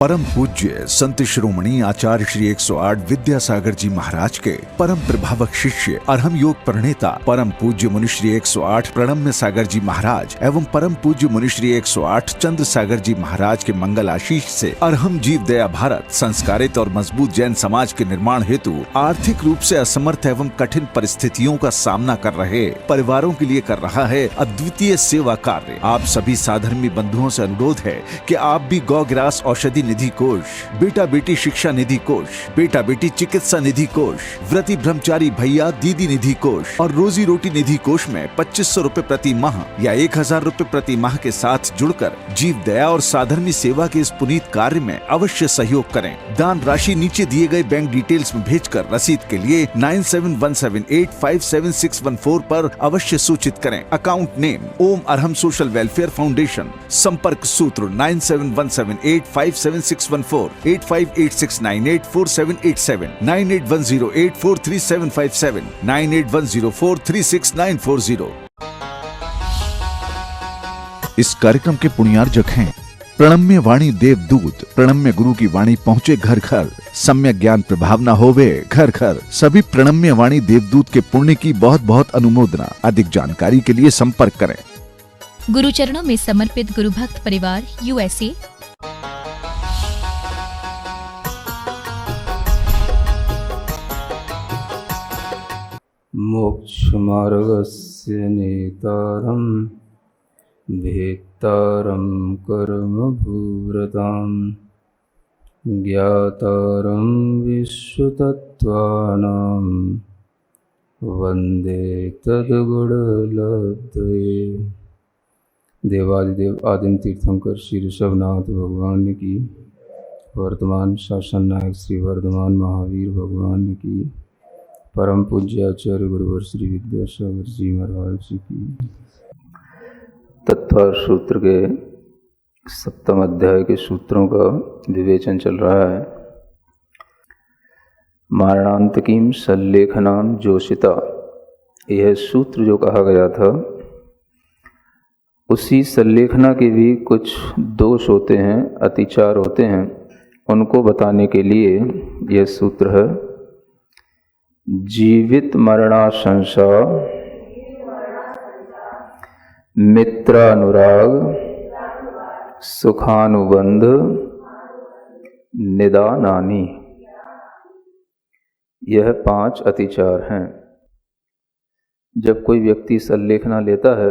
परम पूज्य संत शिरोमणि आचार्य श्री 108 विद्यासागर जी महाराज के परम प्रभावक शिष्य अरहम योग प्रणेता परम पूज्य मुनि श्री 108 प्रणम्य सागर जी महाराज एवं परम पूज्य मुनि श्री 108 चंद्र सागर जी महाराज के मंगल आशीष से अरहम जीव दया भारत संस्कारित और मजबूत जैन समाज के निर्माण हेतु आर्थिक रूप से असमर्थ एवं कठिन परिस्थितियों का सामना कर रहे परिवारों के लिए कर रहा है अद्वितीय सेवा कार्य। आप सभी साधर्मी बंधुओं से अनुरोध है कि आप भी गौ ग्रास औषधि निधि कोष, बेटा बेटी शिक्षा निधि कोष, बेटा बेटी चिकित्सा निधि कोष, व्रती ब्रह्मचारी भैया दीदी निधि कोष और रोजी रोटी निधि कोष में 2500 रूपए प्रति माह या 1000 रूपए प्रति माह के साथ जुड़कर जीव दया और साधर्मी सेवा के इस पुनीत कार्य में अवश्य सहयोग करें। दान राशि नीचे दिए गए बैंक डिटेल्स में भेजकर रसीद के लिए 9717857614 पर अवश्य सूचित करें। अकाउंट नेम ओम अरहम सोशल वेलफेयर फाउंडेशन। संपर्क सूत्र 9717857614 8586984787 9810843757 9810436940। इस कार्यक्रम के पुण्यार्जक हैं प्रणम्य वाणी देवदूत। प्रणम्य गुरु की वाणी पहुँचे घर घर, सम्यक ज्ञान प्रभाव न होवे घर घर। सभी प्रणम्य वाणी देवदूत के पुण्य की बहुत बहुत अनुमोदना। अधिक जानकारी के लिए संपर्क करें। गुरु चरणों में समर्पित गुरु भक्त परिवार USA। मोक्षमार्गस्य नेतारं भेत्तारं कर्मभूरतां ज्ञातारं विश्वतत्त्वानां वन्दे तद्गुणलब्धये। देवादिदेव आदिम तीर्थंकर श्री ऋषभनाथ भगवान की, वर्तमान शासन नायक श्री वर्धमान महावीर भगवान की, परम पूज्य आचार्य गुरुवर श्री विद्यासागर जी महाराज जी की। तत्पर सूत्र के 7वें अध्याय के सूत्रों का विवेचन चल रहा है। मारणांतकीम सल्लेखनाम जोशिता, यह सूत्र जो कहा गया था उसी सल्लेखना के भी कुछ दोष होते हैं, अतिचार होते हैं, उनको बताने के लिए यह सूत्र है। जीवित मरणाशंसा मित्रानुराग सुखानुबंध निदानानि, यह 5 अतिचार हैं। जब कोई व्यक्ति सल्लेखना लेता है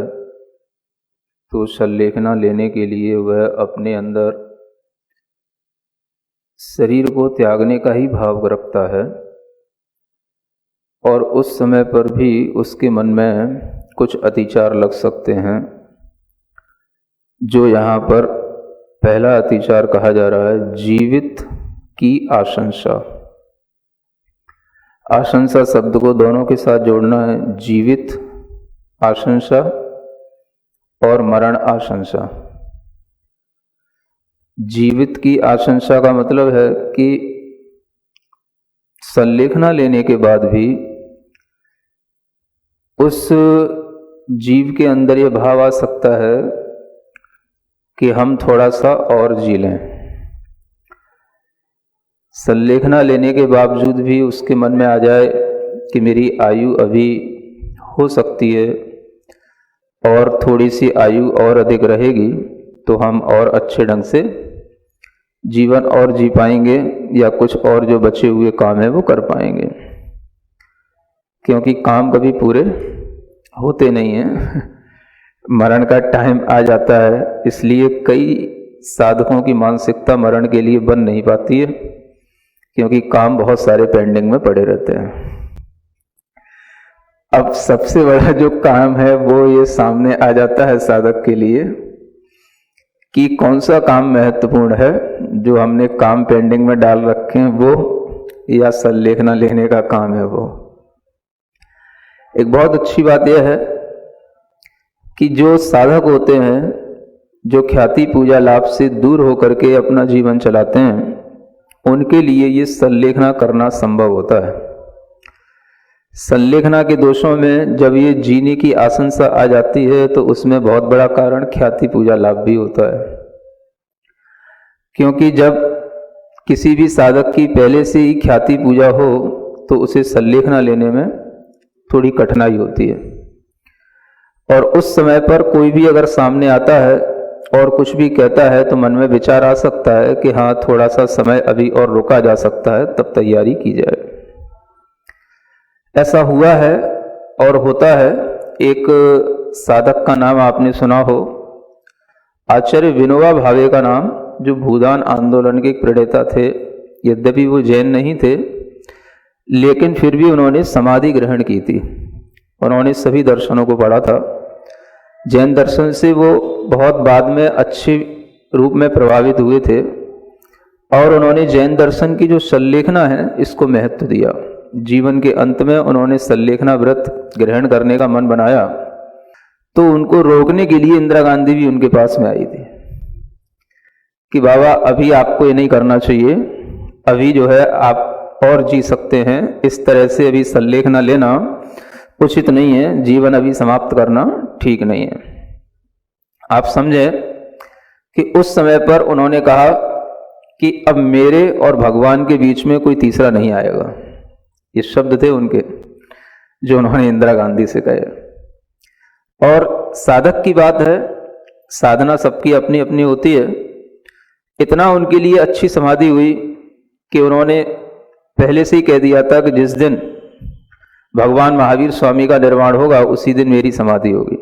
तो सल्लेखना लेने के लिए वह अपने अंदर शरीर को त्यागने का ही भाव रखता है और उस समय पर भी उसके मन में कुछ अतिचार लग सकते हैं। जो यहाँ पर पहला अतिचार कहा जा रहा है, जीवित की आशंसा। आशंसा शब्द को दोनों के साथ जोड़ना है, जीवित आशंसा और मरण आशंसा। जीवित की आशंसा का मतलब है कि सल्लेखना लेने के बाद भी उस जीव के अंदर यह भाव आ सकता है कि हम थोड़ा सा और जी लें। सल्लेखना लेने के बावजूद भी उसके मन में आ जाए कि मेरी आयु अभी हो सकती है और थोड़ी सी आयु और अधिक रहेगी तो हम और अच्छे ढंग से जीवन और जी पाएंगे या कुछ और जो बचे हुए काम है वो कर पाएंगे, क्योंकि काम कभी पूरे होते नहीं हैं। मरण का टाइम आ जाता है, इसलिए कई साधकों की मानसिकता मरण के लिए बन नहीं पाती है, क्योंकि काम बहुत सारे पेंडिंग में पड़े रहते हैं। अब सबसे बड़ा जो काम है वो ये सामने आ जाता है साधक के लिए कि कौन सा काम महत्वपूर्ण है, जो हमने काम पेंडिंग में डाल रखे हैं वो, या सल्लेखना लेने का काम है वो। एक बहुत अच्छी बात यह है कि जो साधक होते हैं, जो ख्याति पूजा लाभ से दूर होकर के अपना जीवन चलाते हैं, उनके लिए ये सल्लेखना करना संभव होता है। सल्लेखना के दोषों में जब ये जीने की आशंसा आ जाती है तो उसमें बहुत बड़ा कारण ख्याति पूजा लाभ भी होता है, क्योंकि जब किसी भी साधक की पहले से ही ख्याति पूजा हो तो उसे सल्लेखना लेने में थोड़ी कठिनाई होती है, और उस समय पर कोई भी अगर सामने आता है और कुछ भी कहता है तो मन में विचार आ सकता है कि हाँ, थोड़ा सा समय अभी और रोका जा सकता है, तब तैयारी की जाए। ऐसा हुआ है और होता है। एक साधक का नाम आपने सुना हो, आचार्य विनोबा भावे का नाम, जो भूदान आंदोलन के प्रणेता थे। यद्यपि वो जैन नहीं थे, लेकिन फिर भी उन्होंने समाधि ग्रहण की थी। उन्होंने सभी दर्शनों को पढ़ा था। जैन दर्शन से वो बहुत बाद में अच्छे रूप में प्रभावित हुए थे, और उन्होंने जैन दर्शन की जो सल्लेखना है इसको महत्व दिया। जीवन के अंत में उन्होंने सल्लेखना व्रत ग्रहण करने का मन बनाया, तो उनको रोकने के लिए इंदिरा गांधी भी उनके पास में आई थी कि बाबा, अभी आपको ये नहीं करना चाहिए, अभी जो है आप और जी सकते हैं, इस तरह से अभी सल्लेखना लेना उचित नहीं है, जीवन अभी समाप्त करना ठीक नहीं है। आप समझे कि उस समय पर उन्होंने कहा कि अब मेरे और भगवान के बीच में कोई तीसरा नहीं आएगा। ये शब्द थे उनके, जो उन्होंने इंदिरा गांधी से कहे। और साधक की बात है, साधना सबकी अपनी अपनी होती है। इतना उनके लिए अच्छी समाधि हुई कि उन्होंने पहले से ही कह दिया था कि जिस दिन भगवान महावीर स्वामी का निर्वाण होगा उसी दिन मेरी समाधि होगी,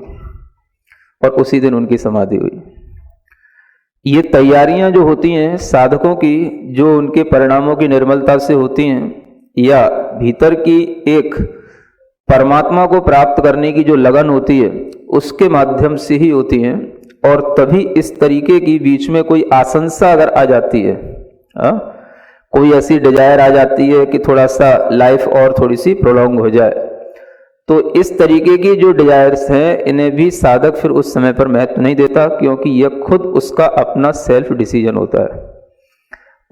और उसी दिन उनकी समाधि हुई। ये तैयारियां जो होती हैं साधकों की, जो उनके परिणामों की निर्मलता से होती हैं, या भीतर की एक परमात्मा को प्राप्त करने की जो लगन होती है, उसके माध्यम से ही होती हैं। और तभी इस तरीके की बीच में कोई आशंसा अगर आ जाती है, कोई ऐसी डिजायर आ जाती है कि थोड़ा सा लाइफ और थोड़ी सी प्रोलॉन्ग हो जाए, तो इस तरीके की जो डिजायर्स हैं इन्हें भी साधक फिर उस समय पर महत्व नहीं देता, क्योंकि यह खुद उसका अपना सेल्फ डिसीजन होता है।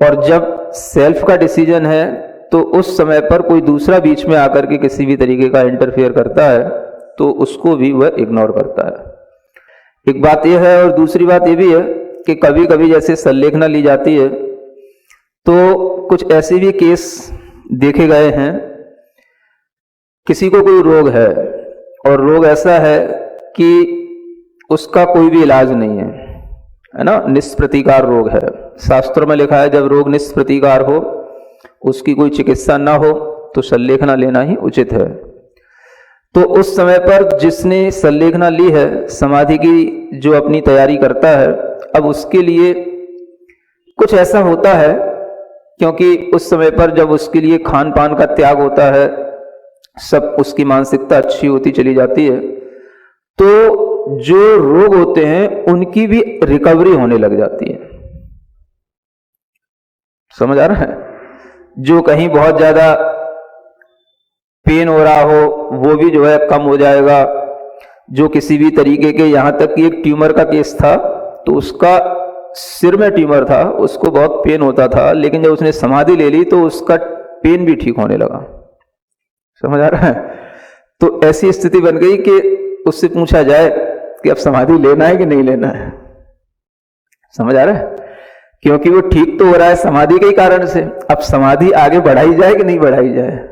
और जब सेल्फ का डिसीजन है तो उस समय पर कोई दूसरा बीच में आकर के किसी भी तरीके का इंटरफेयर करता है तो उसको भी वह इग्नोर करता है। एक बात यह है, और दूसरी बात यह भी है कि कभी कभी जैसे सल्लेखना ली जाती है तो कुछ ऐसे भी केस देखे गए हैं, किसी को कोई रोग है और रोग ऐसा है कि उसका कोई भी इलाज नहीं है ना, निष्प्रतिकार रोग है। शास्त्रों में लिखा है जब रोग निष्प्रतिकार हो, उसकी कोई चिकित्सा ना हो, तो सल्लेखना लेना ही उचित है। तो उस समय पर जिसने सल्लेखना ली है, समाधि की जो अपनी तैयारी करता है, अब उसके लिए कुछ ऐसा होता है, क्योंकि उस समय पर जब उसके लिए खान पान का त्याग होता है, सब उसकी मानसिकता अच्छी होती चली जाती है, तो जो रोग होते हैं उनकी भी रिकवरी होने लग जाती है। समझ आ रहा है? जो कहीं बहुत ज्यादा पेन हो रहा हो वो भी जो है कम हो जाएगा। जो किसी भी तरीके के, यहां तक कि एक ट्यूमर का केस था, तो उसका सिर में ट्यूमर था, उसको बहुत पेन होता था, लेकिन जब उसने समाधि ले ली तो उसका पेन भी ठीक होने लगा। समझ आ रहा है? तो ऐसी स्थिति बन गई कि उससे पूछा जाए कि अब समाधि लेना है कि नहीं लेना है। समझ आ रहा है? क्योंकि वो ठीक तो हो रहा है समाधि के कारण से, अब समाधि आगे बढ़ाई जाए कि नहीं बढ़ाई जाए।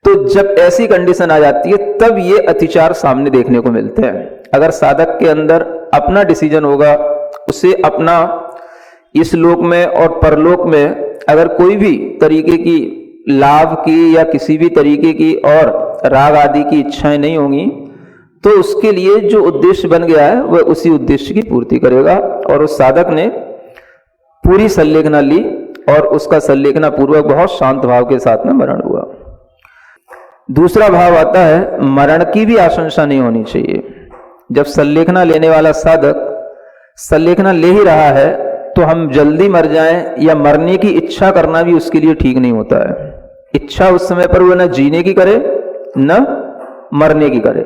तो जब ऐसी कंडीशन आ जाती है तब ये अतिचार सामने देखने को मिलते हैं। अगर साधक के अंदर अपना डिसीजन होगा, उसे अपना इस लोक में और परलोक में अगर कोई भी तरीके की लाभ की या किसी भी तरीके की और राग आदि की इच्छाएं नहीं होंगी, तो उसके लिए जो उद्देश्य बन गया है वह उसी उद्देश्य की पूर्ति करेगा। और उस साधक ने पूरी सल्लेखना ली और उसका सल्लेखना पूर्वक बहुत शांत भाव के साथ में मरण हुआ। दूसरा भाव आता है, मरण की भी आशंसा नहीं होनी चाहिए। जब सल्लेखना लेने वाला साधक सल्लेखना ले ही रहा है तो हम जल्दी मर जाएं या मरने की इच्छा करना भी उसके लिए ठीक नहीं होता है। इच्छा उस समय पर वो न जीने की करे न मरने की करे।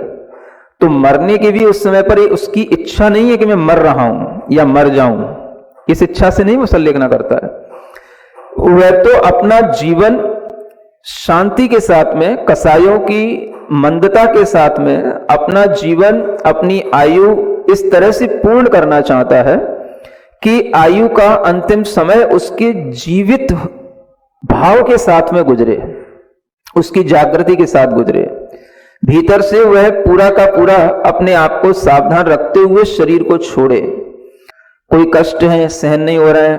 तो मरने की भी उस समय पर उसकी इच्छा नहीं है कि मैं मर रहा हूं या मर जाऊं, इस इच्छा से नहीं वो सल्लेखना करता है। वह तो अपना जीवन शांति के साथ में, कसायों की मंदता के साथ में अपना जीवन, अपनी आयु इस तरह से पूर्ण करना चाहता है कि आयु का अंतिम समय उसके जीवित भाव के साथ में गुजरे, उसकी जागृति के साथ गुजरे। भीतर से वह पूरा का पूरा अपने आप को सावधान रखते हुए शरीर को छोड़े। कोई कष्ट है, सहन नहीं हो रहा है,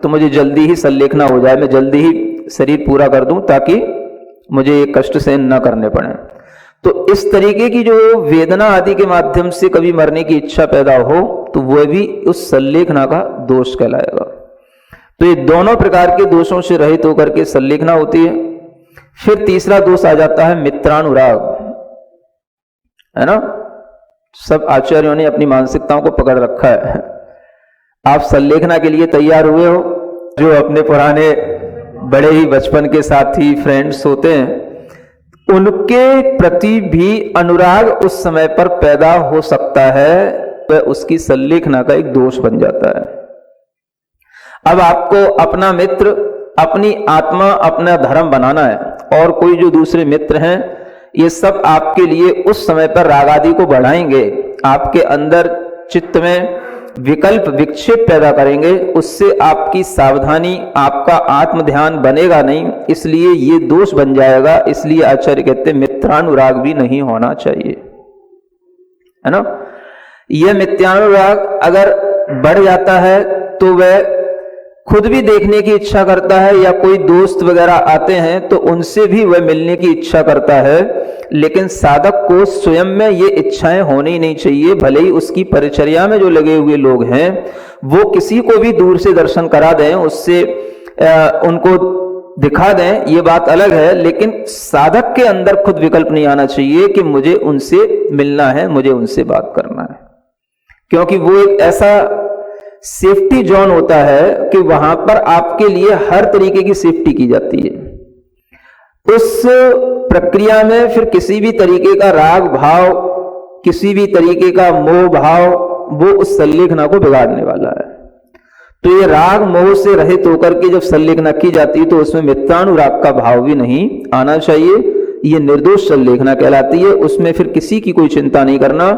तो मुझे जल्दी ही संलेखना हो जाए, मैं जल्दी ही शरीर पूरा कर दूं ताकि मुझे ये कष्ट सहन न करने पड़े। तो इस तरीके की जो वेदना आदि के माध्यम से कभी मरने की इच्छा पैदा हो तो वह भी उस संलेखना का दोष कहलाएगा। तो ये दोनों प्रकार के दोषों से रहित होकर के संलेखना होती है। फिर तीसरा दोष आ जाता है मित्रानुराग, है ना। सब आचार्यों ने अपनी मानसिकताओं को पकड़ रखा है। आप संलेखना के लिए तैयार हुए हो, जो अपने पुराने बड़े ही बचपन के साथी फ्रेंड्स होते हैं उनके प्रति भी अनुराग उस समय पर पैदा हो सकता है, वह उसकी संलेखना का एक दोष बन जाता है। अब आपको अपना मित्र, अपनी आत्मा, अपना धर्म बनाना है और कोई जो दूसरे मित्र हैं ये सब आपके लिए उस समय पर राग आदि को बढ़ाएंगे, आपके अंदर चित्त में विकल्प विक्षेप पैदा करेंगे, उससे आपकी सावधानी, आपका आत्म ध्यान बनेगा नहीं, इसलिए ये दोष बन जाएगा। इसलिए आचार्य कहते हैं मित्रानुराग भी नहीं होना चाहिए, है ना। यह मित्रानुराग अगर बढ़ जाता है तो वह खुद भी देखने की इच्छा करता है, या कोई दोस्त वगैरह आते हैं तो उनसे भी वह मिलने की इच्छा करता है, लेकिन साधक को स्वयं में ये इच्छाएं होनी नहीं चाहिए। भले ही उसकी परिचर्या में जो लगे हुए लोग हैं वो किसी को भी दूर से दर्शन करा दें, उससे उनको दिखा दें, ये बात अलग है, लेकिन साधक के अंदर खुद विकल्प नहीं आना चाहिए कि मुझे उनसे मिलना है, मुझे उनसे बात करना है, क्योंकि वो एक ऐसा सेफ्टी जोन होता है कि वहां पर आपके लिए हर तरीके की सेफ्टी की जाती है। उस प्रक्रिया में फिर किसी भी तरीके का राग भाव, किसी भी तरीके का मोह भाव, वो उस संलेखना को बिगाड़ने वाला है। तो ये राग मोह से रहित होकर के जब संलेखना की जाती है तो उसमें मित्रानुराग का भाव भी नहीं आना चाहिए। ये निर्दोष संलेखना कहलाती है। उसमें फिर किसी की कोई चिंता नहीं करना।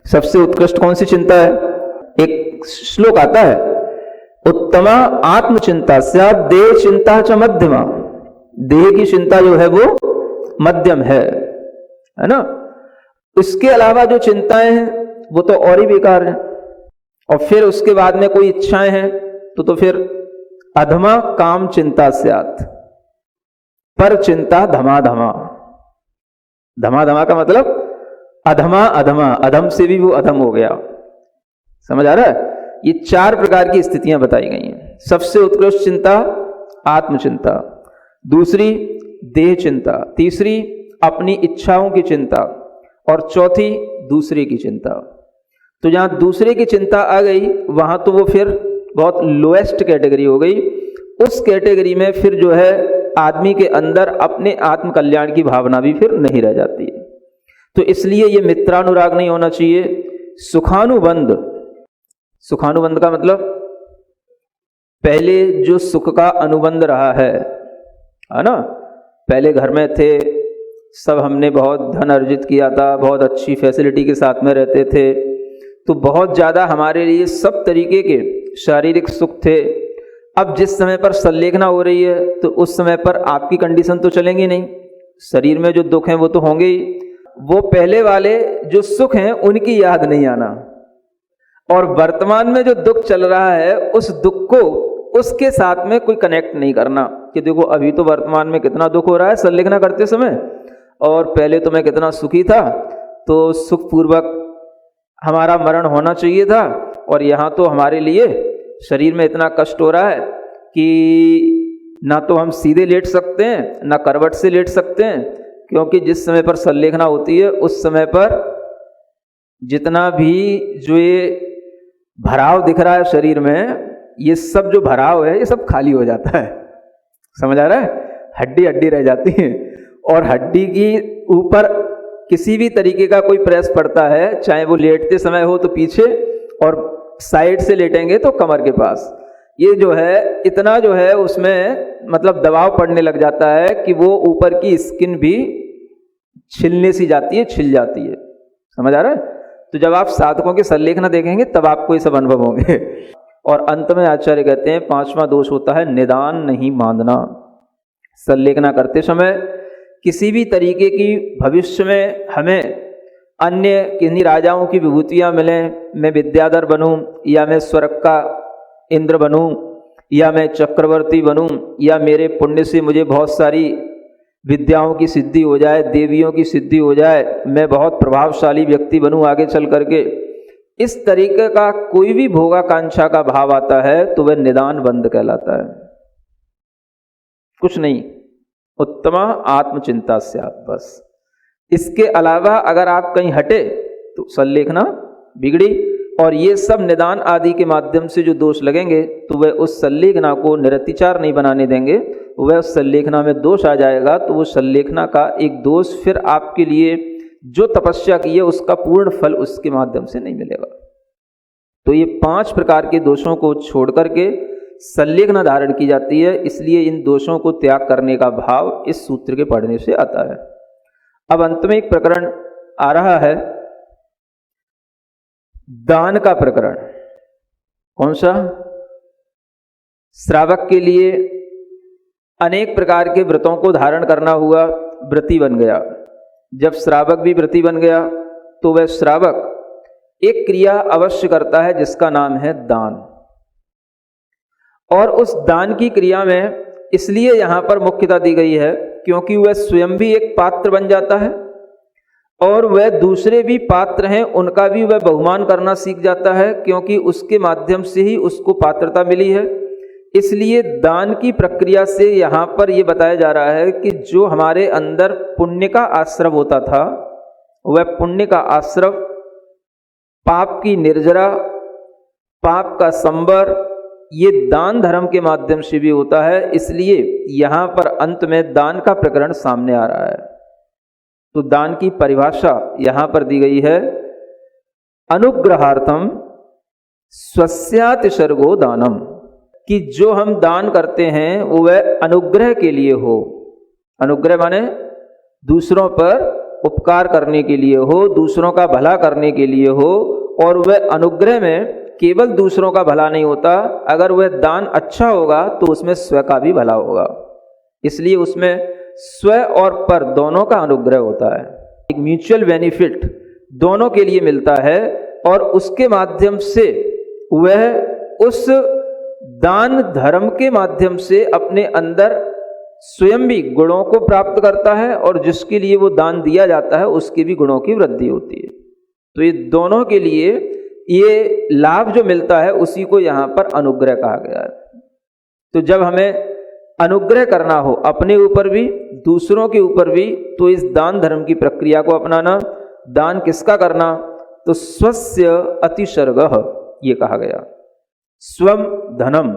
सबसे उत्कृष्ट कौन सी चिंता है? एक श्लोक आता है, उत्तमा आत्मचिंता स्यात् देह चिंता च मध्यमा। देह की चिंता जो है वो मध्यम है ना। इसके अलावा जो चिंताएं हैं वो तो और ही बेकार है। और फिर उसके बाद में कोई इच्छाएं हैं तो फिर अधमा काम चिंता स्यात्, पर चिंता धमाधमा। धमाधमा का मतलब अधमा अधमा, अधम से भी वो अधम हो गया। समझ आ रहा है? ये चार प्रकार की स्थितियां बताई गई हैं। सबसे उत्कृष्ट चिंता आत्मचिंता, दूसरी देह चिंता, तीसरी अपनी इच्छाओं की चिंता, और चौथी दूसरे की चिंता। तो जहां दूसरे की चिंता आ गई वहां तो वो फिर बहुत लोएस्ट कैटेगरी हो गई। उस कैटेगरी में फिर जो है आदमी के अंदर अपने आत्म कल्याण की भावना भी फिर नहीं रह जाती है। तो इसलिए ये मित्रानुराग नहीं होना चाहिए। सुखानुबंध, सुखानुबंध का मतलब पहले जो सुख का अनुबंध रहा है ना। पहले घर में थे, सब हमने बहुत धन अर्जित किया था, बहुत अच्छी फैसिलिटी के साथ में रहते थे, तो बहुत ज़्यादा हमारे लिए सब तरीके के शारीरिक सुख थे। अब जिस समय पर संलेखना हो रही है तो उस समय पर आपकी कंडीशन तो चलेंगी नहीं, शरीर में जो दुख हैं वो तो होंगे ही। वो पहले वाले जो सुख हैं उनकी याद नहीं आना, और वर्तमान में जो दुख चल रहा है उस दुख को उसके साथ में कोई कनेक्ट नहीं करना कि देखो अभी तो वर्तमान में कितना दुख हो रहा है संलेखना करते समय, और पहले तो मैं कितना सुखी था, तो सुखपूर्वक हमारा मरण होना चाहिए था, और यहाँ तो हमारे लिए शरीर में इतना कष्ट हो रहा है कि ना तो हम सीधे लेट सकते हैं ना करवट से लेट सकते हैं, क्योंकि जिस समय पर संलेखना होती है उस समय पर जितना भी जो ये भराव दिख रहा है शरीर में, ये सब जो भराव है ये सब खाली हो जाता है। समझ आ रहा है? हड्डी हड्डी रह जाती है, और हड्डी की ऊपर किसी भी तरीके का कोई प्रेस पड़ता है, चाहे वो लेटते समय हो तो पीछे, और साइड से लेटेंगे तो कमर के पास, ये जो है इतना जो है उसमें मतलब दबाव पड़ने लग जाता है कि वो ऊपर की स्किन भी छिलने सी जाती है, छिल जाती है। समझ आ रहा है? तो जब आप साधकों के संलेखना देखेंगे तब आपको ये सब अनुभव होंगे। और अंत में आचार्य कहते हैं 5वां दोष होता है निदान नहीं मानना। संलेखना करते समय किसी भी तरीके की भविष्य में हमें अन्य किन्हीं राजाओं की विभूतियाँ मिलें, मैं विद्याधर बनूं, या मैं स्वर्ग का इंद्र बनूं, या मैं चक्रवर्ती बनूं, या मेरे पुण्य से मुझे बहुत सारी विद्याओं की सिद्धि हो जाए, देवियों की सिद्धि हो जाए, मैं बहुत प्रभावशाली व्यक्ति बनूं आगे चल करके, इस तरीके का कोई भी भोगाकांक्षा का भाव आता है तो वह निदान बंद कहलाता है। कुछ नहीं, उत्तमा आत्मचिंता से आप बस। इसके अलावा अगर आप कहीं हटे तो संलेखना बिगड़ी, और ये सब निदान आदि के माध्यम से जो दोष लगेंगे तो वह उस संलेखना को निरतिचार नहीं बनाने देंगे, वह उस संलेखना में दोष आ जाएगा तो वो संलेखना का एक दोष फिर आपके लिए जो तपस्या की है उसका पूर्ण फल उसके माध्यम से नहीं मिलेगा। तो ये 5 प्रकार के दोषों को छोड़ करके संलेखना धारण की जाती है, इसलिए इन दोषों को त्याग करने का भाव इस सूत्र के पढ़ने से आता है। अब अंत में एक प्रकरण आ रहा है, दान का प्रकरण। कौन सा? श्रावक के लिए अनेक प्रकार के व्रतों को धारण करना हुआ, व्रती बन गया। जब श्रावक भी व्रती बन गया तो वह श्रावक एक क्रिया अवश्य करता है जिसका नाम है दान। और उस दान की क्रिया में इसलिए यहां पर मुख्यता दी गई है क्योंकि वह स्वयं भी एक पात्र बन जाता है और वह दूसरे भी पात्र हैं उनका भी वह बहुमान करना सीख जाता है, क्योंकि उसके माध्यम से ही उसको पात्रता मिली है। इसलिए दान की प्रक्रिया से यहाँ पर यह बताया जा रहा है कि जो हमारे अंदर पुण्य का आश्रव होता था वह पुण्य का आश्रव पाप की निर्जरा, पाप का संबर, ये दान धर्म के माध्यम से भी होता है। इसलिए यहाँ पर अंत में दान का प्रकरण सामने आ रहा है। तो दान की परिभाषा यहाँ पर दी गई है, अनुग्रहार्थम स्वस्यातिसर्गो दानम, कि जो हम दान करते हैं वो वह अनुग्रह के लिए हो। अनुग्रह माने दूसरों पर उपकार करने के लिए हो, दूसरों का भला करने के लिए हो। और वह अनुग्रह में केवल दूसरों का भला नहीं होता, अगर वह दान अच्छा होगा तो उसमें स्व का भी भला होगा। इसलिए उसमें स्व और पर दोनों का अनुग्रह होता है, एक म्यूचुअल बेनिफिट दोनों के लिए मिलता है। और उसके माध्यम से वह उस दान धर्म के माध्यम से अपने अंदर स्वयं भी गुणों को प्राप्त करता है और जिसके लिए वो दान दिया जाता है उसके भी गुणों की वृद्धि होती है। तो ये दोनों के लिए ये लाभ जो मिलता है उसी को यहाँ पर अनुग्रह कहा गया है। तो जब हमें अनुग्रह करना हो अपने ऊपर भी दूसरों के ऊपर भी, तो इस दान धर्म की प्रक्रिया को अपनाना। दान किसका करना? तो स्वस्य अतिसर्गः ये कहा गया। स्वम धनम,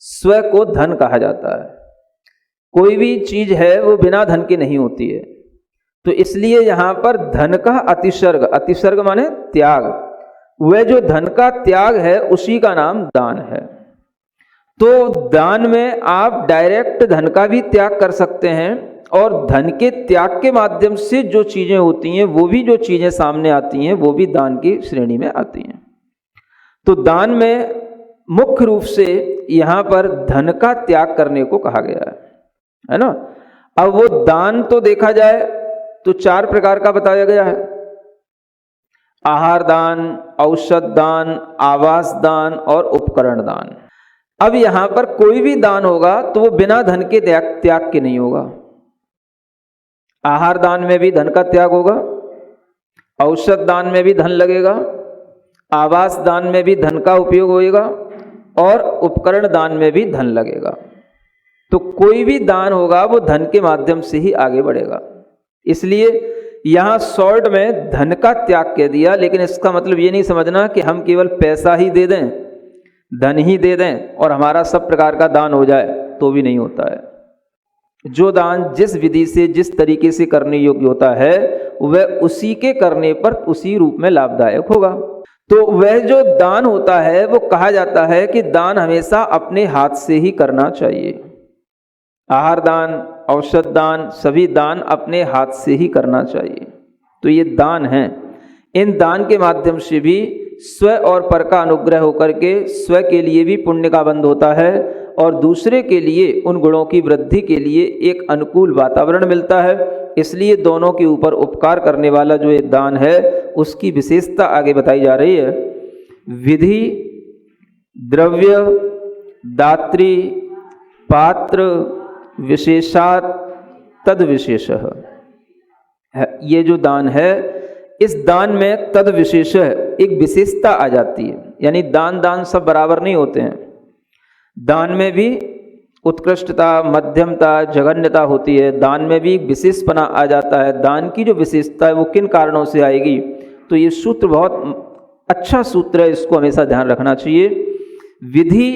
स्व को धन कहा जाता है। कोई भी चीज है वो बिना धन के नहीं होती है, तो इसलिए यहां पर धन का अतिसर्ग, अतिसर्ग माने त्याग, वह जो धन का त्याग है उसी का नाम दान है। तो दान में आप डायरेक्ट धन का भी त्याग कर सकते हैं और धन के त्याग के माध्यम से जो चीजें होती हैं वो भी जो चीजें सामने आती हैं वो भी दान की श्रेणी में आती हैं। तो दान में मुख्य रूप से यहां पर धन का त्याग करने को कहा गया है ना। अब वो दान तो देखा जाए तो 4 प्रकार का बताया गया है, आहार दान, औषध दान, आवास दान और उपकरण दान। अब यहां पर कोई भी दान होगा तो वो बिना धन के त्याग के नहीं होगा। आहार दान में भी धन का त्याग होगा, औषध दान में भी धन लगेगा, आवास दान में भी धन का उपयोग होगा और उपकरण दान में भी धन लगेगा। तो कोई भी दान होगा वो धन के माध्यम से ही आगे बढ़ेगा। इसलिए यहां शॉर्ट में धन का त्याग कह दिया, लेकिन इसका मतलब ये नहीं समझना कि हम केवल पैसा ही दे दें, धन ही दे दें और हमारा सब प्रकार का दान हो जाए, तो भी नहीं होता है। जो दान जिस विधि से जिस तरीके से करने योग्य होता है वह उसी के करने पर उसी रूप में लाभदायक होगा। तो वह जो दान होता है वो कहा जाता है कि दान हमेशा अपने हाथ से ही करना चाहिए। आहार दान, औषध दान, सभी दान अपने हाथ से ही करना चाहिए। तो ये दान है। इन दान के माध्यम से भी स्व और पर का अनुग्रह होकर के स्व के लिए भी पुण्य का बंध होता है और दूसरे के लिए उन गुणों की वृद्धि के लिए एक अनुकूल वातावरण मिलता है। इसलिए दोनों के ऊपर उपकार करने वाला जो एक दान है उसकी विशेषता आगे बताई जा रही है। विधि, द्रव्य, दात्री, पात्र, विशेषात तद विशेष। ये जो दान है, इस दान में तद विशेष एक विशेषता आ जाती है। यानी दान सब बराबर नहीं होते हैं। दान में भी उत्कृष्टता, मध्यमता, जघन्यता होती है। दान में भी विशेषपना आ जाता है। दान की जो विशेषता है वो किन कारणों से आएगी, तो ये सूत्र बहुत अच्छा सूत्र है, इसको हमेशा ध्यान रखना चाहिए। विधि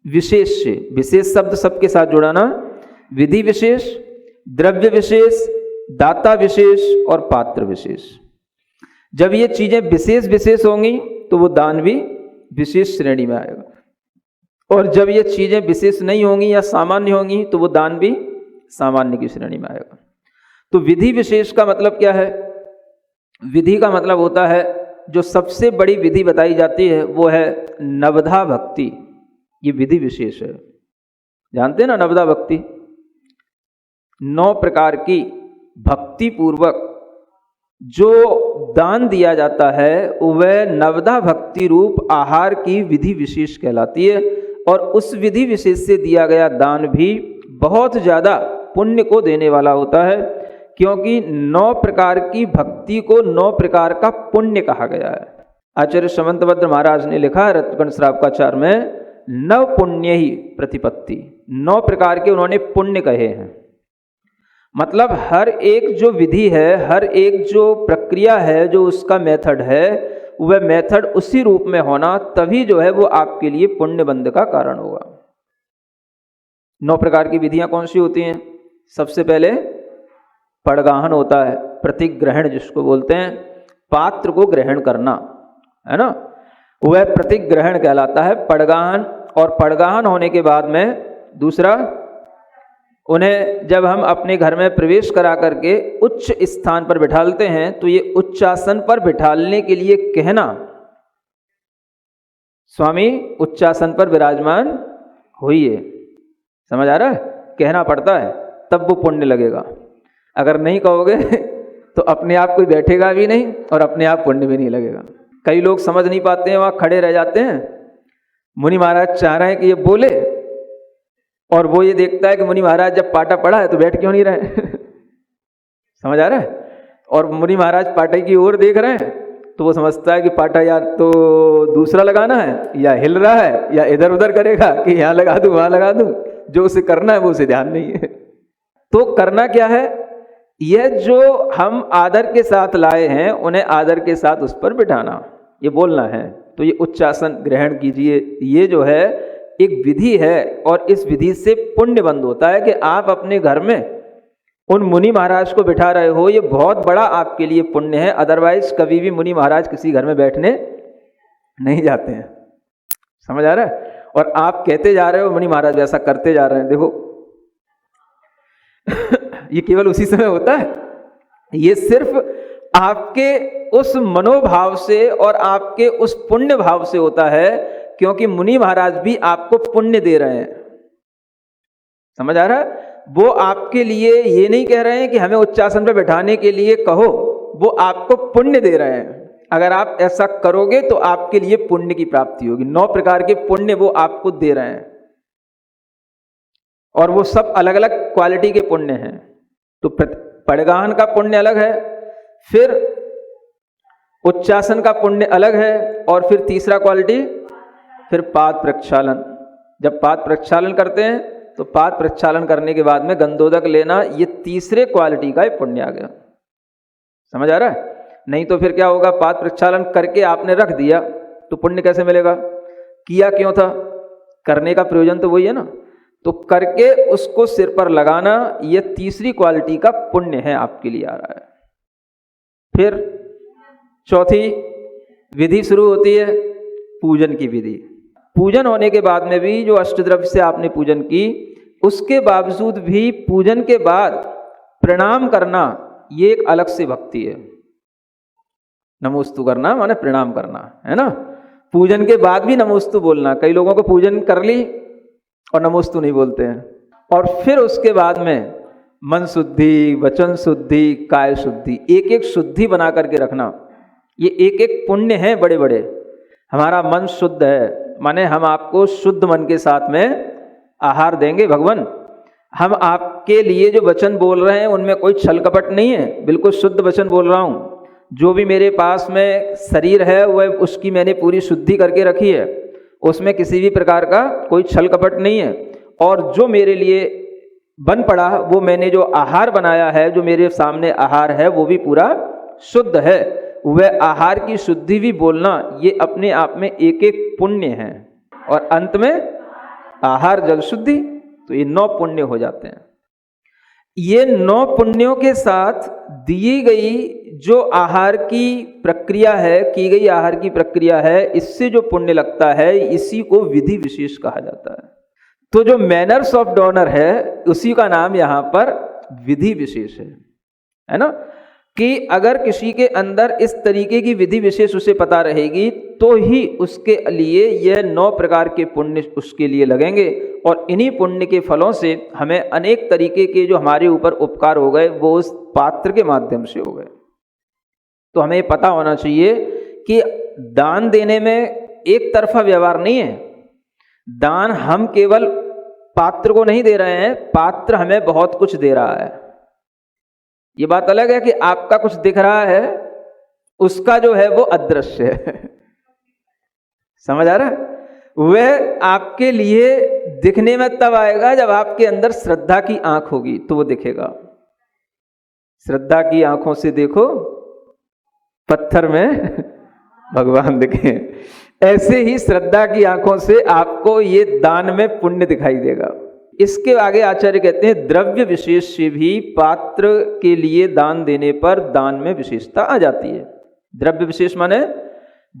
विशेष से, विशेष शब्द सबके साथ जुड़ाना, विधि विशेष, द्रव्य विशेष, दाता विशेष और पात्र विशेष। जब ये चीजें विशेष विशेष होंगी तो वो दान भी विशेष श्रेणी में आएगा, और जब ये चीजें विशेष नहीं होंगी या सामान्य होंगी तो वो दान भी सामान्य की श्रेणी में आएगा। तो विधि विशेष का मतलब क्या है? विधि का मतलब होता है, जो सबसे बड़ी विधि बताई जाती है वो है नवधा भक्ति। ये विधि विशेष है। जानते हैं ना नवधा भक्ति? 9 प्रकार की भक्ति पूर्वक जो दान दिया जाता है वह नवधा भक्ति रूप आहार की विधि विशेष कहलाती है, और उस विधि विशेष से दिया गया दान भी बहुत ज़्यादा पुण्य को देने वाला होता है, क्योंकि 9 प्रकार की भक्ति को 9 प्रकार का पुण्य कहा गया है। आचार्य समंतभद्र महाराज ने लिखा है रत्नकंठ श्रावकाचार में, नव पुण्य ही प्रतिपत्ति। 9 प्रकार के उन्होंने पुण्य कहे हैं। मतलब हर एक जो विधि है, हर एक जो प्रक्रिया है, जो उसका मेथड है, वह मेथड उसी रूप में होना तभी जो है वो आपके लिए पुण्य बंध का कारण होगा। 9 प्रकार की विधियां कौन सी होती हैं? सबसे पहले पड़गाहन होता है, प्रतिग्रहण जिसको बोलते हैं, पात्र को ग्रहण करना, है ना, वह प्रतिग्रहण कहलाता है, पड़गाहन। और पड़गाहन होने के बाद में दूसरा, उन्हें जब हम अपने घर में प्रवेश करा करके उच्च स्थान पर बिठालते हैं तो ये उच्चासन पर बिठालने के लिए कहना, स्वामी उच्चासन पर विराजमान होइए। समझ आ रहा है? कहना पड़ता है, तब वो पुण्य लगेगा। अगर नहीं कहोगे तो अपने आप कोई बैठेगा भी नहीं और अपने आप पुण्य भी नहीं लगेगा। कई लोग समझ नहीं पाते हैं, वहाँ खड़े रह जाते हैं। मुनि महाराज चाह रहे हैं कि ये बोले, और वो ये देखता है कि मुनि महाराज जब पाटा पड़ा है तो बैठ क्यों नहीं रहे समझ आ रहा है? और मुनि महाराज पाटे की ओर देख रहे हैं तो वो समझता है कि पाटा या तो दूसरा लगाना है, या हिल रहा है, या इधर उधर करेगा कि यहाँ लगा दूं वहां लगा दूं। जो उसे करना है वो उसे ध्यान नहीं है। तो करना क्या है? यह जो हम आदर के साथ लाए हैं उन्हें आदर के साथ उस पर बिठाना, ये बोलना है। तो ये उच्चासन ग्रहण कीजिए, ये जो है एक विधि है, और इस विधि से पुण्य बंद होता है कि आप अपने घर में उन मुनि महाराज को बिठा रहे हो, ये बहुत बड़ा आपके लिए पुण्य है। अदरवाइज कभी भी मुनि महाराज किसी घर में बैठने नहीं जाते हैं। समझ आ रहा है? और आप कहते जा रहे हो मुनि महाराज ऐसा करते जा रहे हैं, देखो ये केवल उसी समय होता है। ये सिर्फ आपके उस मनोभाव से और आपके उस पुण्य भाव से होता है, क्योंकि मुनि महाराज भी आपको पुण्य दे रहे हैं। समझ आ रहा है? वो आपके लिए ये नहीं कह रहे हैं कि हमें उच्चासन पे बैठाने के लिए कहो, वो आपको पुण्य दे रहे हैं। अगर आप ऐसा करोगे तो आपके लिए पुण्य की प्राप्ति होगी। 9 प्रकार के पुण्य वो आपको दे रहे हैं, और वो सब अलग अलग क्वालिटी के पुण्य हैं। तो पड़गाहन का पुण्य अलग है, फिर उच्चासन का पुण्य अलग है, और फिर तीसरा क्वालिटी, फिर पाद प्रक्षालन। जब पाद प्रक्षालन करते हैं तो पाद प्रक्षालन करने के बाद में गंधोदक लेना, ये तीसरे क्वालिटी का पुण्य आ गया। समझ आ रहा है? नहीं तो फिर क्या होगा? पाद प्रक्षालन करके आपने रख दिया तो पुण्य कैसे मिलेगा? किया क्यों था? करने का प्रयोजन तो वही है ना। तो करके उसको सिर पर लगाना, ये तीसरी क्वालिटी का पुण्य है, आपके लिए आ रहा है। फिर चौथी विधि शुरू होती है, पूजन की विधि। पूजन होने के बाद में भी जो अष्टद्रव्य से आपने पूजन की, उसके बावजूद भी पूजन के बाद प्रणाम करना, ये एक अलग से भक्ति है। नमोस्तु करना माने प्रणाम करना, है ना। पूजन के बाद भी नमोस्तु बोलना। कई लोगों को पूजन कर ली और नमोस्तु नहीं बोलते हैं। और फिर उसके बाद में मन शुद्धि, वचन शुद्धि, काय शुद्धि, एक एक शुद्धि बना करके रखना। ये एक एक पुण्य है बड़े बड़े। हमारा मन शुद्ध है माने हम आपको शुद्ध मन के साथ में आहार देंगे भगवान। हम आपके लिए जो वचन बोल रहे हैं उनमें कोई छल कपट नहीं है, बिल्कुल शुद्ध वचन बोल रहा हूँ। जो भी मेरे पास में शरीर है वह उसकी मैंने पूरी शुद्धि करके रखी है, उसमें किसी भी प्रकार का कोई छल कपट नहीं है। और जो मेरे लिए बन पड़ा वो मैंने जो आहार बनाया है, जो मेरे सामने आहार है वो भी पूरा शुद्ध है। वह आहार की शुद्धि भी बोलना ये अपने आप में एक एक पुण्य है। और अंत में आहार जल शुद्धि, तो ये 9 पुण्य हो जाते हैं। ये 9 पुण्यों के साथ दी गई जो आहार की प्रक्रिया है, की गई आहार की प्रक्रिया है, इससे जो पुण्य लगता है इसी को विधि विशेष कहा जाता है। तो जो मैनर्स ऑफ डोनर है उसी का नाम यहाँ पर विधि विशेष है ना। कि अगर किसी के अंदर इस तरीके की विधि विशेष उसे पता रहेगी तो ही उसके लिए यह 9 प्रकार के पुण्य उसके लिए लगेंगे। और इन्हीं पुण्य के फलों से हमें अनेक तरीके के जो हमारे ऊपर उपकार हो गए वो उस पात्र के माध्यम से हो गए। तो हमें पता होना चाहिए कि दान देने में एक तरफा व्यवहार नहीं है। दान हम केवल पात्र को नहीं दे रहे हैं, पात्र हमें बहुत कुछ दे रहा है। ये बात अलग है कि आपका कुछ दिख रहा है, उसका जो है वो अदृश्य है। समझ आ रहा है? वह आपके लिए दिखने में तब आएगा जब आपके अंदर श्रद्धा की आंख होगी तो वो दिखेगा। श्रद्धा की आंखों से देखो पत्थर में भगवान दिखे। ऐसे ही श्रद्धा की आंखों से आपको ये दान में पुण्य दिखाई देगा। इसके आगे आचार्य कहते हैं द्रव्य विशेष से भी पात्र के लिए दान देने पर दान में विशेषता आ जाती है। द्रव्य विशेष माने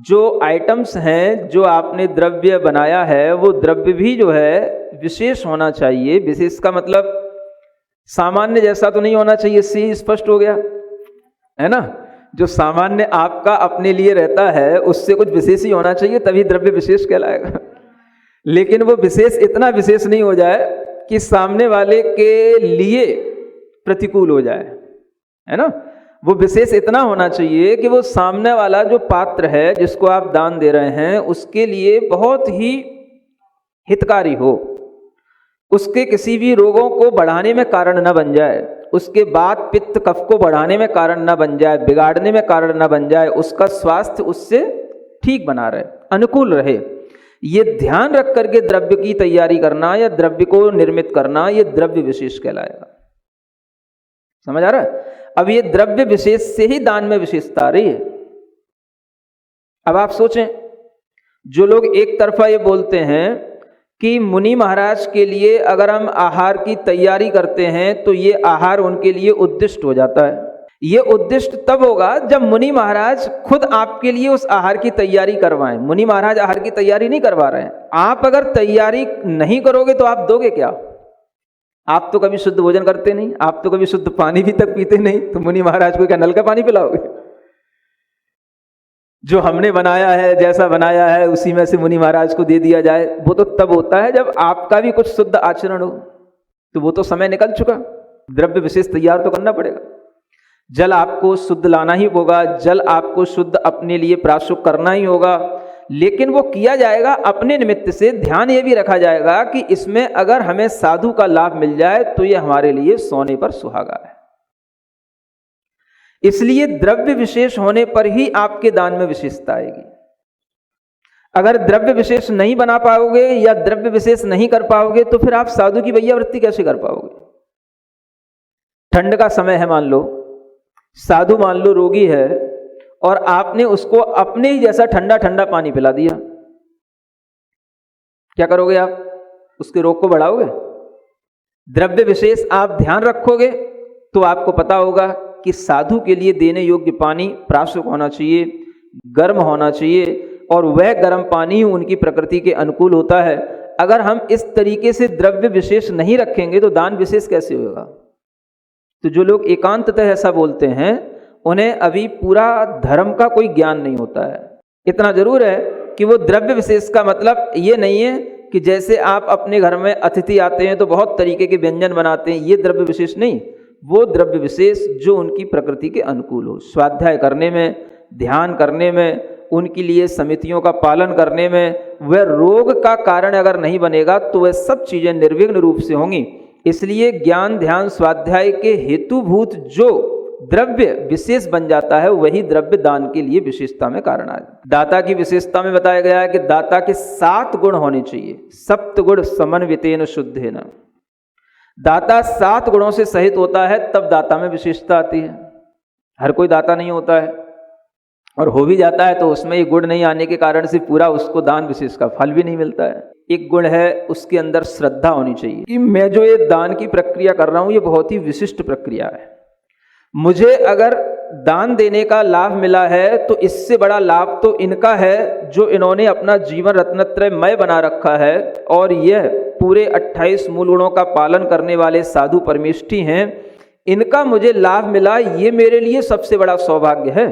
जो आइटम्स हैं, जो आपने द्रव्य बनाया है वो द्रव्य भी जो है विशेष होना चाहिए। विशेष का मतलब सामान्य जैसा तो नहीं होना चाहिए, इससे स्पष्ट हो गया है ना। जो सामान्य आपका अपने लिए रहता है उससे कुछ विशेष ही होना चाहिए, तभी द्रव्य विशेष कहलाएगा। लेकिन वो विशेष इतना विशेष नहीं हो जाए कि सामने वाले के लिए प्रतिकूल हो जाए, है ना। वो विशेष इतना होना चाहिए कि वो सामने वाला जो पात्र है जिसको आप दान दे रहे हैं उसके लिए बहुत ही हितकारी हो, उसके किसी भी रोगों को बढ़ाने में कारण न बन जाए, उसके बाद पित्त कफ को बढ़ाने में कारण न बन जाए, बिगाड़ने में कारण न बन जाए, उसका स्वास्थ्य उससे ठीक बना रहे, अनुकूल रहे। ये ध्यान रख करके द्रव्य की तैयारी करना या द्रव्य को निर्मित करना, ये द्रव्य विशेष कहलाएगा। समझ आ रहा है? अब ये द्रव्य विशेष से ही दान में विशेषता आ रही है। अब आप सोचें, जो लोग एक तरफा ये बोलते हैं कि मुनि महाराज के लिए अगर हम आहार की तैयारी करते हैं तो ये आहार उनके लिए उद्दिष्ट हो जाता है। ये उद्दिष्ट तब होगा जब मुनि महाराज खुद आपके लिए उस आहार की तैयारी करवाएं। मुनि महाराज आहार की तैयारी नहीं करवा रहे हैं। आप अगर तैयारी नहीं करोगे तो आप दोगे क्या? आप तो कभी शुद्ध भोजन करते नहीं, आप तो कभी शुद्ध पानी भी तक पीते नहीं, तो मुनि महाराज को क्या नल का पानी पिलाओगे? जो हमने बनाया है, जैसा बनाया है उसी में से मुनि महाराज को दे दिया जाए, वो तो तब होता है जब आपका भी कुछ शुद्ध आचरण हो। तो वो तो समय निकल चुका। द्रव्य विशेष तैयार तो करना पड़ेगा। जल आपको शुद्ध लाना ही होगा, जल आपको शुद्ध अपने लिए प्राशुक करना ही होगा, लेकिन वो किया जाएगा अपने निमित्त से। ध्यान ये भी रखा जाएगा कि इसमें अगर हमें साधु का लाभ मिल जाए तो ये हमारे लिए सोने पर सुहागा है। इसलिए द्रव्य विशेष होने पर ही आपके दान में विशेषता आएगी। अगर द्रव्य विशेष नहीं बना पाओगे या द्रव्य विशेष नहीं कर पाओगे तो फिर आप साधु की वैयावृत्ति कैसे कर पाओगे? ठंड का समय है, मान लो साधु मान लो रोगी है और आपने उसको अपने ही जैसा ठंडा ठंडा पानी पिला दिया, क्या करोगे आप? उसके रोग को बढ़ाओगे? द्रव्य विशेष आप ध्यान रखोगे तो आपको पता होगा कि साधु के लिए देने योग्य पानी प्राशुक होना चाहिए, गर्म होना चाहिए, और वह गर्म पानी उनकी प्रकृति के अनुकूल होता है। अगर हम इस तरीके से द्रव्य विशेष नहीं रखेंगे तो दान विशेष कैसे होगा? तो जो लोग एकांततः ऐसा बोलते हैं उन्हें अभी पूरा धर्म का कोई ज्ञान नहीं होता है। इतना जरूर है कि वो द्रव्य विशेष का मतलब ये नहीं है कि जैसे आप अपने घर में अतिथि आते हैं तो बहुत तरीके के व्यंजन बनाते हैं, ये द्रव्य विशेष नहीं। वो द्रव्य विशेष जो उनकी प्रकृति के अनुकूल हो, स्वाध्याय करने में, ध्यान करने में, उनके लिए समितियों का पालन करने में, वह रोग का कारण अगर नहीं बनेगा तो वह सब चीजें निर्विघ्न रूप से होंगी। इसलिए ज्ञान ध्यान स्वाध्याय के हेतुभूत जो द्रव्य विशेष बन जाता है वही द्रव्य दान के लिए विशेषता में कारण आ जाता है। दाता की विशेषता में बताया गया है कि दाता के 7 गुण होने चाहिए, 7 गुण समन्वितेन शुद्धेन। दाता 7 गुणों से सहित होता है तब दाता में विशेषता आती है। हर कोई दाता नहीं होता है, और हो भी जाता है तो उसमें ये गुण नहीं आने के कारण से पूरा उसको दान विशेष का फल भी नहीं मिलता है। एक गुण है उसके अंदर श्रद्धा होनी चाहिए कि मैं जो ये दान की प्रक्रिया कर रहा हूं ये बहुत ही विशिष्ट प्रक्रिया है। मुझे अगर दान देने का लाभ मिला है तो इससे बड़ा लाभ तो इनका है जो इन्होंने अपना जीवन रत्नत्रयमय बना रखा है, और यह पूरे 28 मूल गुणों का पालन करने वाले साधु परमेष्ठी हैं। इनका मुझे लाभ मिला, ये मेरे लिए सबसे बड़ा सौभाग्य है।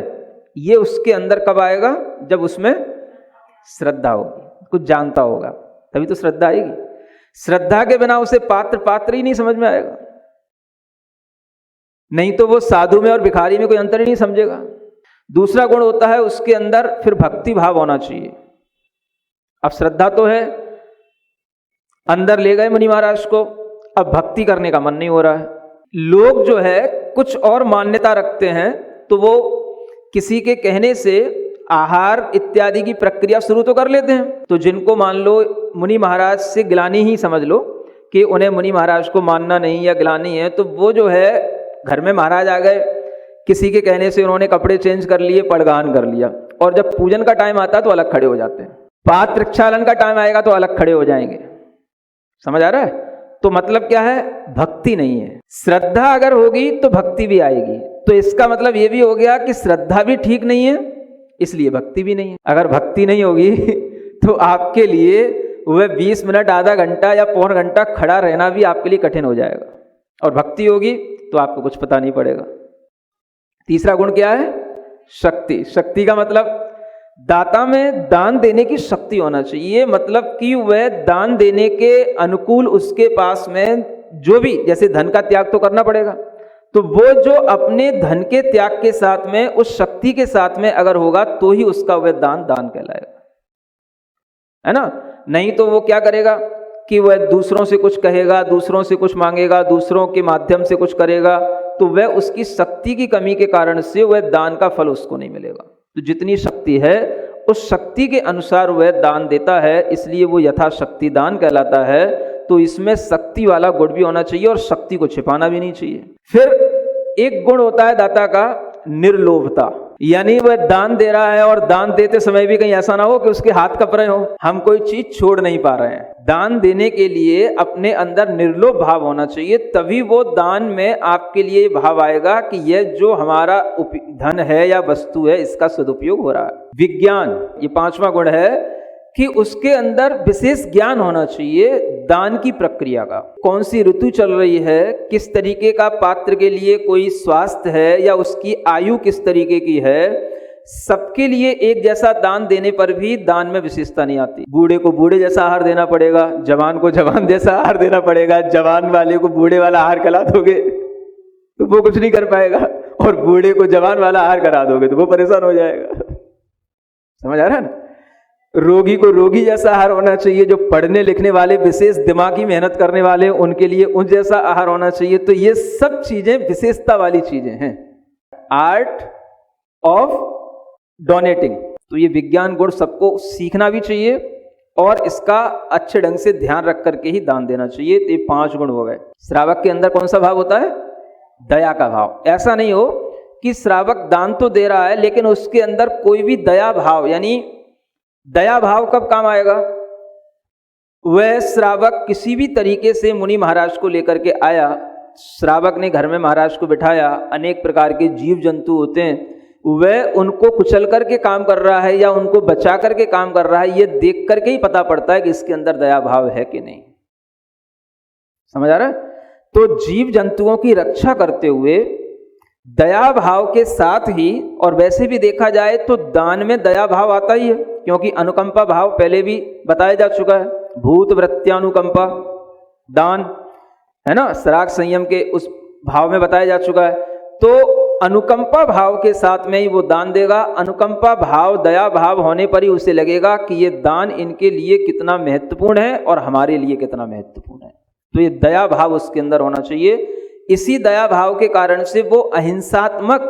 ये उसके अंदर कब आएगा? जब उसमें श्रद्धा होगी, कुछ जानता होगा, तभी तो श्रद्धा आएगी। श्रद्धा के बिना उसे पात्र ही नहीं समझ में आएगा, नहीं तो वो साधु में और भिखारी में कोई अंतर ही नहीं समझेगा। दूसरा गुण होता है उसके अंदर फिर भक्ति भाव होना चाहिए। अब श्रद्धा तो है, अंदर ले गए मुनि महाराज को, अब भक्ति करने का मन नहीं हो रहा है। लोग जो है कुछ और मान्यता रखते हैं तो वो किसी के कहने से आहार इत्यादि की प्रक्रिया शुरू तो कर लेते हैं। तो जिनको मान लो मुनि महाराज से गिलानी ही समझ लो कि उन्हें मुनि महाराज को मानना नहीं या गिलानी है, तो वो जो है घर में महाराज आ गए, किसी के कहने से उन्होंने कपड़े चेंज कर लिए, पड़गान कर लिया, और जब पूजन का टाइम आता है तो अलग खड़े हो जाते हैं। पात्र क्षालन का टाइम आएगा तो अलग खड़े हो जाएंगे। समझ आ रहा है? तो मतलब क्या है? भक्ति नहीं है। श्रद्धा अगर होगी तो भक्ति भी आएगी। तो इसका मतलब ये भी हो गया कि श्रद्धा भी ठीक नहीं है, इसलिए भक्ति भी नहीं है। अगर भक्ति नहीं होगी तो आपके लिए वह 20 मिनट, आधा घंटा या पौन घंटा खड़ा रहना भी आपके लिए कठिन हो जाएगा, और भक्ति होगी तो आपको कुछ पता नहीं पड़ेगा। तीसरा गुण क्या है? शक्ति। शक्ति का मतलब दाता में दान देने की शक्ति होना चाहिए, मतलब कि वह दान देने के अनुकूल उसके पास में जो भी, जैसे धन का त्याग तो करना पड़ेगा, तो वो जो अपने धन के त्याग के साथ में उस शक्ति के साथ में अगर होगा तो ही उसका वह दान कहलाएगा, है ना। नहीं तो वो क्या करेगा कि वह दूसरों से कुछ कहेगा, दूसरों से कुछ मांगेगा, दूसरों के माध्यम से कुछ करेगा, तो वह उसकी शक्ति की कमी के कारण से वह दान का फल उसको नहीं मिलेगा। तो जितनी शक्ति है उस शक्ति के अनुसार वह दान देता है, इसलिए वो यथाशक्ति दान कहलाता है। तो इसमें शक्ति वाला गुण भी होना चाहिए और शक्ति को छिपाना भी नहीं चाहिए। फिर एक गुण होता है दाता का निर्लोभता, यानी वह दान दे रहा है और दान देते समय भी कहीं ऐसा ना हो कि उसके हाथ कप रहे हो, हम कोई चीज छोड़ नहीं पा रहे हैं। दान देने के लिए अपने अंदर निर्लोभ भाव होना चाहिए, तभी वो दान में आपके लिए भाव आएगा कि यह जो हमारा धन है या वस्तु है इसका सदुपयोग हो रहा है। विज्ञान, ये 5वां गुण है कि उसके अंदर विशेष ज्ञान होना चाहिए दान की प्रक्रिया का। कौन सी ऋतु चल रही है, किस तरीके का पात्र के लिए कोई स्वास्थ्य है या उसकी आयु किस तरीके की है, सबके लिए एक जैसा दान देने पर भी दान में विशेषता नहीं आती। बूढ़े को बूढ़े जैसा आहार देना पड़ेगा, जवान को जवान जैसा आहार देना पड़ेगा। जवान वाले को बूढ़े वाला आहार खिला दोगे तो वो कुछ नहीं कर पाएगा, और बूढ़े को जवान वाला आहार करा दोगे तो वो परेशान हो जाएगा। समझ आ रहा है ना। रोगी को रोगी जैसा आहार होना चाहिए, जो पढ़ने लिखने वाले विशेष दिमागी मेहनत करने वाले उनके लिए उन जैसा आहार होना चाहिए। तो ये सब चीजें विशेषता वाली चीजें हैं। आर्ट ऑफ डोनेटिंग, तो ये विज्ञान गुण सबको सीखना भी चाहिए और इसका अच्छे ढंग से ध्यान रख करके ही दान देना चाहिए। तो ये 5 गुण हो गए। श्रावक के अंदर कौन सा भाव होता है? दया का भाव। ऐसा नहीं हो कि श्रावक दान तो दे रहा है लेकिन उसके अंदर कोई भी दया भाव, यानी दया भाव कब काम आएगा? वह श्रावक किसी भी तरीके से मुनि महाराज को लेकर के आया, श्रावक ने घर में महाराज को बिठाया, अनेक प्रकार के जीव जंतु होते हैं, वह उनको कुचल करके काम कर रहा है या उनको बचा करके काम कर रहा है, ये देख करके ही पता पड़ता है कि इसके अंदर दया भाव है कि नहीं। समझ आ रहा है? तो जीव जंतुओं की रक्षा करते हुए दया भाव के साथ ही, और वैसे भी देखा जाए तो दान में दया भाव आता ही है, क्योंकि अनुकंपा भाव पहले भी बताया जा चुका है, भूत वृत्त्यानुकंपा दान है ना, सराग संयम के उस भाव में बताया जा चुका है। तो अनुकंपा भाव के साथ में ही वो दान देगा। अनुकंपा भाव दया भाव होने पर ही उसे लगेगा कि ये दान इनके लिए कितना महत्वपूर्ण है और हमारे लिए कितना महत्वपूर्ण है। तो ये दया भाव उसके अंदर होना चाहिए। इसी दया भाव के कारण से वो अहिंसात्मक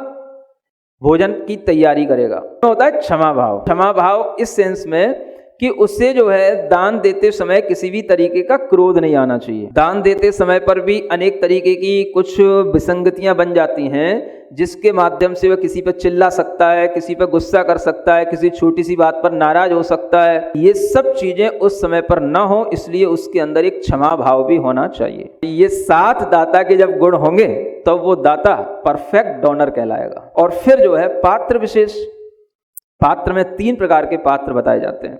भोजन की तैयारी करेगा। तो होता है क्षमा भाव। क्षमा भाव इस सेंस में कि उससे जो है दान देते समय किसी भी तरीके का क्रोध नहीं आना चाहिए। दान देते समय पर भी अनेक तरीके की कुछ विसंगतियां बन जाती हैं, जिसके माध्यम से वह किसी पर चिल्ला सकता है, किसी पर गुस्सा कर सकता है, किसी छोटी सी बात पर नाराज हो सकता है। ये सब चीजें उस समय पर ना हो, इसलिए उसके अंदर एक क्षमा भाव भी होना चाहिए। ये 7 दाता के जब गुण होंगे तब तो वो दाता परफेक्ट डोनर कहलाएगा। और फिर जो है पात्र विशेष। पात्र में 3 प्रकार के पात्र बताए जाते हैं।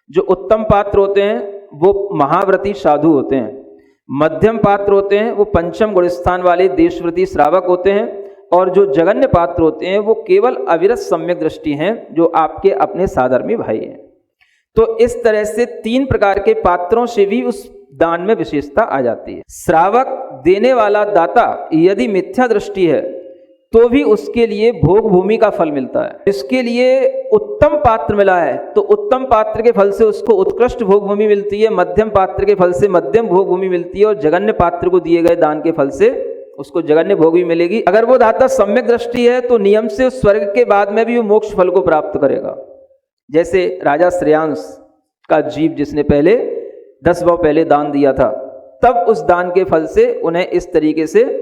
जो उत्तम पात्र होते हैं वो महाव्रती साधु होते हैं, मध्यम पात्र होते हैं वो पंचम गुणस्थान वाले देशव्रती श्रावक होते हैं, और जो जगन्य पात्र होते हैं वो केवल अविरत सम्यक दृष्टि हैं, जो आपके अपने साधर्मी भाई हैं। तो इस तरह से 3 प्रकार के पात्रों से भी उस दान में विशेषता आ जाती है। श्रावक देने वाला दाता यदि मिथ्या दृष्टि है तो भी उसके लिए भोग भूमि का फल मिलता है। इसके लिए उत्तम पात्र मिला है तो उत्तम पात्र के फल से उसको उत्कृष्ट भोग भूमि मिलती है, मध्यम पात्र के फल से मध्यम भोग भूमि मिलती है, और जगन्य पात्र को दिए गए दान के फल से उसको जगन्य भोग भी मिलेगी। अगर वो दाता सम्यक दृष्टि है तो नियम से उस स्वर्ग के बाद में भी वो मोक्ष फल को प्राप्त करेगा। जैसे राजा श्रेयांश का जीव जिसने पहले 10 भाव पहले दान दिया था, तब उस दान के फल से उन्हें इस तरीके से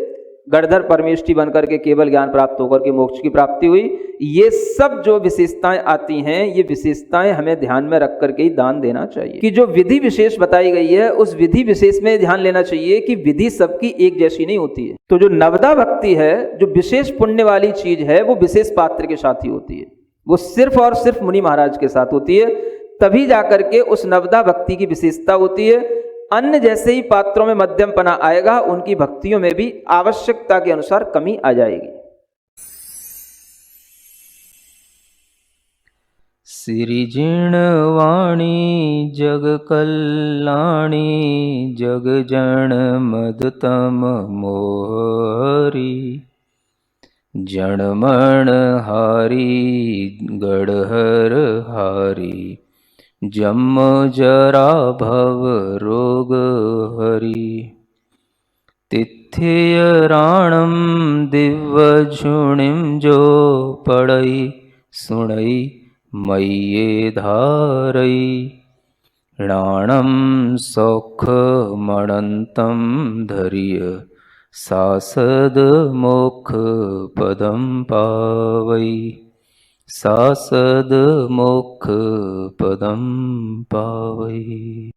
गणधर परमेष्टि बनकर के केवल ज्ञान प्राप्त होकर के मोक्ष की प्राप्ति हुई। ये सब जो विशेषताएं आती हैं, ये विशेषताएं हमें ध्यान में रख करके ही दान देना चाहिए। कि जो विधि विशेष बताई गई है उस विधि विशेष में ध्यान लेना चाहिए कि विधि सबकी एक जैसी नहीं होती है। तो जो नवदा भक्ति है, जो विशेष पुण्य वाली चीज है, वो विशेष पात्र के साथ ही होती है। वो सिर्फ और सिर्फ मुनि महाराज के साथ होती है, तभी जाकर के उस नवदा भक्ति की विशेषता होती है। अन्य जैसे ही पात्रों में मध्यमपना आएगा, उनकी भक्तियों में भी आवश्यकता के अनुसार कमी आ जाएगी। सिरिजिणवाणी जग कल्याणी जग जन मदतम मोहरी जनमण हारी गढ़हर हारी जम जरा भव रोग हरि तिथ्य राणम दिव्य झुणिम जो पड़ई सुणई मय्ये धारई राणम सौख मणंतम धर्य सासद मोक्ष पदम पावई सासद मोक्ष पदम पावई।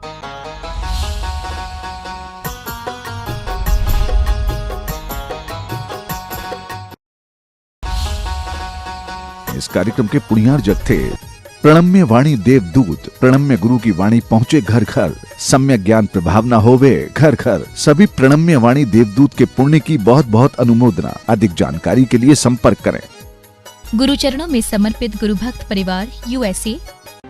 इस कार्यक्रम के पुण्यार जग थे प्रणम्य वाणी देवदूत। प्रणम्य गुरु की वाणी पहुँचे घर घर, सम्यक ज्ञान प्रभावना होवे घर घर। सभी प्रणम्य वाणी देवदूत के पुण्य की बहुत बहुत अनुमोदना। अधिक जानकारी के लिए संपर्क करें। गुरु चरणों में समर्पित गुरु भक्त परिवार USA।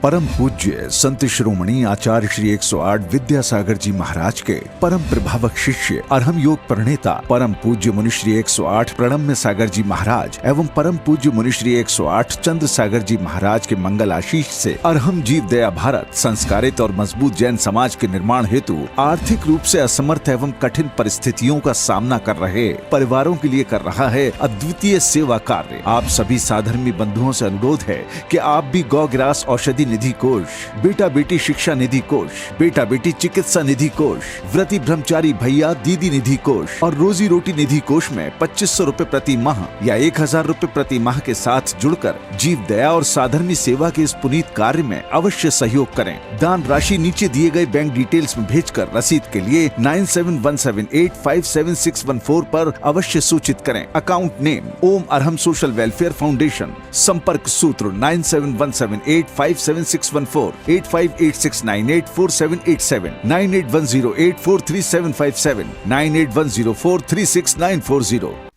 परम पूज्य संत शिरोमणि आचार्य श्री 108 विद्यासागर जी महाराज के परम प्रभावक शिष्य अरहम योग प्रणेता परम पूज्य मुनिश्री 108 प्रणम्य सागर जी महाराज एवं परम पूज्य मुनिश्री 108 चंद्र सागर जी महाराज के मंगल आशीष से अरहम जीव दया भारत संस्कारित और मजबूत जैन समाज के निर्माण हेतु आर्थिक रूप से असमर्थ एवं कठिन परिस्थितियों का सामना कर रहे परिवारों के लिए कर रहा है अद्वितीय सेवा कार्य। आप सभी साधर्मी बंधुओं से अनुरोध है कि आप भी गौग्रास औषधि निधि कोष, बेटा बेटी शिक्षा निधि कोष, बेटा बेटी चिकित्सा निधि कोष, व्रती ब्रह्मचारी भैया दीदी निधि कोष और रोजी रोटी निधि कोष में 2500 रुपए प्रति माह या 1000 रुपए प्रति माह के साथ जुड़कर जीव दया और साधर्मी सेवा के इस पुनीत कार्य में अवश्य सहयोग करें। दान राशि नीचे दिए गए बैंक डिटेल्स में भेजकर रसीद के लिए 9717857614 पर अवश्य सूचित करें। अकाउंट नेम ओम अरहम सोशल वेलफेयर फाउंडेशन। संपर्क सूत्र 9717857614 8586984787 9810843757 9810436940।